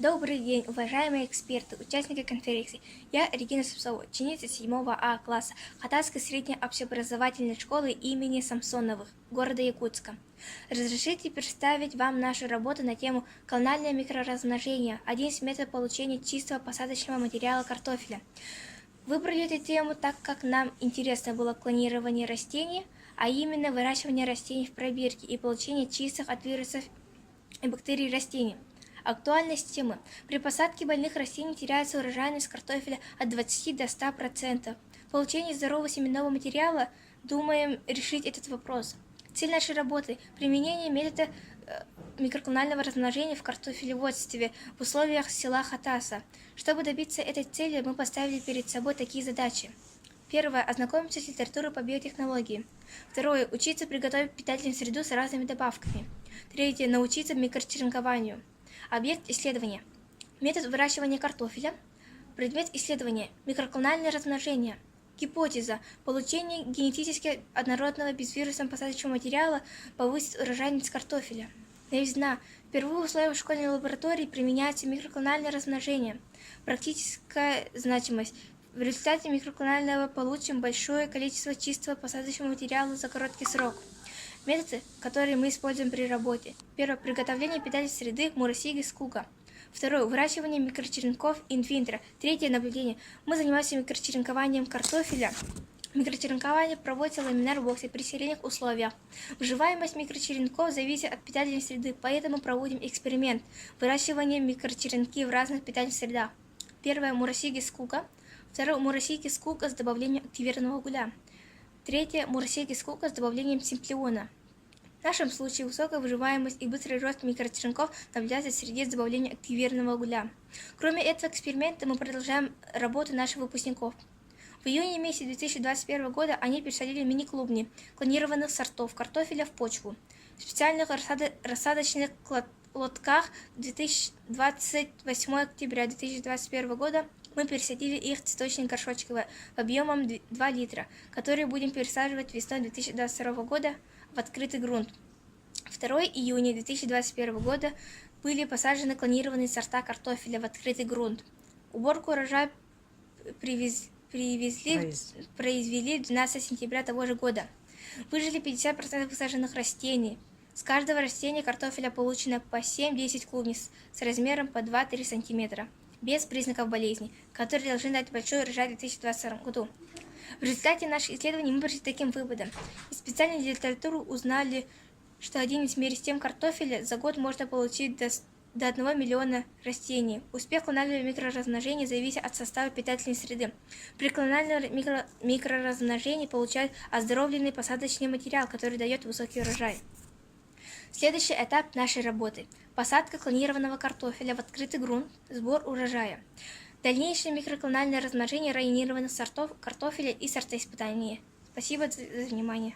Добрый день, уважаемые эксперты, участники конференции. Я Регина Сапсова, ученица 7 А класса Хатасской средней общеобразовательной школы имени Самсоновых, города Якутска. Разрешите представить вам нашу работу на тему «Колональное микроразмножение. Один из методов получения чистого посадочного материала картофеля». Выбрали эту тему, так как нам интересно было клонирование растений, а именно выращивание растений в пробирке и получение чистых от вирусов и бактерий растений. Актуальность темы. При посадке больных растений теряется урожайность картофеля от 20 до 100%. Получение здорового семенного материала думаем решить этот вопрос. Цель нашей работы – применение метода микроклонального размножения в картофелеводстве в условиях села Хатаса. Чтобы добиться этой цели, мы поставили перед собой такие задачи. Первое. Ознакомиться с литературой по биотехнологии. Второе. Учиться приготовить питательную среду с разными добавками. Третье. Научиться микрочеренкованию. Объект исследования. Метод выращивания картофеля. Предмет исследования. Микроклональное размножение. Гипотеза. Получение генетически однородного безвирусного посадочного материала повысит урожайность картофеля. Новизна. Впервые в условиях школьной лаборатории применяется микроклональное размножение. Практическая значимость. В результате микроклонального получим большое количество чистого посадочного материала за короткий срок. Методы, которые мы используем при работе. Первое. Приготовление питательной среды Мурасиги Скука. Второе. Выращивание микрочеренков инвитро. Третье. Наблюдение. Мы занимаемся микрочеренкованием картофеля. Микрочеренкование проводится в ламинар-боксе при серийных условиях. Выживаемость микрочеренков зависит от питательной среды, поэтому проводим эксперимент. Выращивание микрочеренки в разных питательных средах. Первое. Мурасиги Скука. Второе. Мурасиги Скука с добавлением активированного угля. Третье. Мурасиги Скука с добавлением симплиона. В нашем случае высокая выживаемость и быстрый рост микрочеренков наблюдается в среде с добавлением активированного угля. Кроме этого эксперимента мы продолжаем работу наших выпускников. В июне месяце 2021 года они пересадили мини-клубни клонированных сортов картофеля в почву. В специальных рассадочных лотках 28 октября 2021 года мы пересадили их в цветочные горшочки объемом 2 литра, которые будем пересаживать весной 2022 года в открытый грунт. 2 июня 2021 года были посажены клонированные сорта картофеля в открытый грунт. Уборку урожая произвели 12 сентября того же года. Выжили 50% высаженных растений. С каждого растения картофеля получено по 7-10 клубней с размером по 2-3 см, без признаков болезни, которые должны дать большой урожай в 2022 году. В результате наших исследований мы пришли к таким выводам. Из специальной литературы узнали, что один из меристем картофеля за год можно получить до 1 миллиона растений. Успех клонального микроразмножения зависит от состава питательной среды. При клональном микроразмножении получают оздоровленный посадочный материал, который дает высокий урожай. Следующий этап нашей работы – посадка клонированного картофеля в открытый грунт, сбор урожая. Дальнейшее микроклональное размножение районированных сортов картофеля и сортоиспытания. Спасибо за внимание.